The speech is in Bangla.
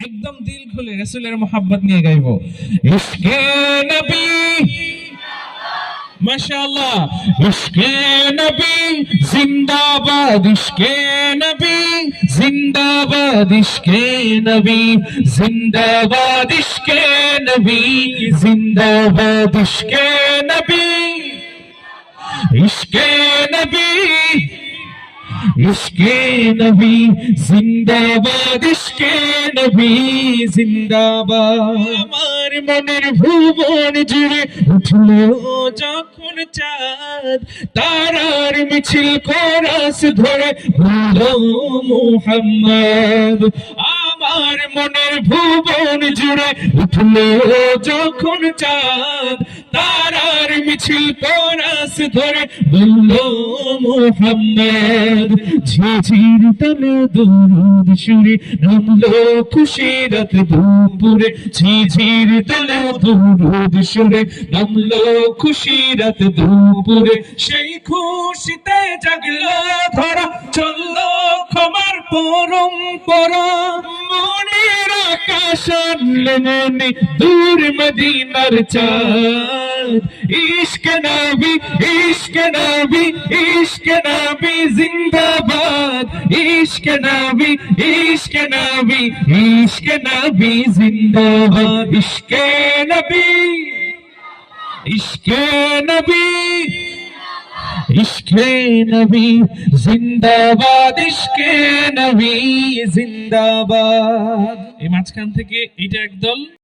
একদম দিল খুলে রাসূলের মোহাব্বত নিয়ে গাইবো। ইশকে নবী মাশাআল্লাহ, ইশকে নবী জিন্দাবাদ, ইশকে নবী জিন্দাবাদ, ইশকে নবী জিন্দাবাদ, ইশকে নবী জিন্দাবাদ, ইশকে নবী, ইশকে নবী, ইশকে নবী জিন্দাবাদ, ইশকে নবী জিন্দাবাদ। আমার মনের ভুবন জুড়ে উঠলো যখন চাঁদ, তারার মিছিল কোরাস ধরে বললো মুহাম্মদ। আমার মনের ভুবন জুড়ে উঠলো যখন চাঁদ, তারার মিছিল কোরাস ধরে বললো মুহাম্মদ। ঝিঝির তালে দরুদ সুরে নামলো খুশিরাত দুপুরে, ঝিঝির তালে দরুদ সুরে নামলো খুশিরাত দুপুরে। সেই খুশিতে জাগলো ধরা, চললো ক্ষমার পরম্পরা। মনের আকাশ আনলে মনে দূর মদিনার চাঁদ। ইশকে নবী, ইশকে নবী, ইশকে নবী জিন্দাবাদ, ইশকে নবী, ইশকে নবী, ইশকে নবী জিন্দাবাদ, ইশকে নবী, ইশকে নবী, ইশকে নবী জিন্দাবাদ, ইশকে নবী জিন্দাবাদ। এই মাঝখান থেকে এটা একদল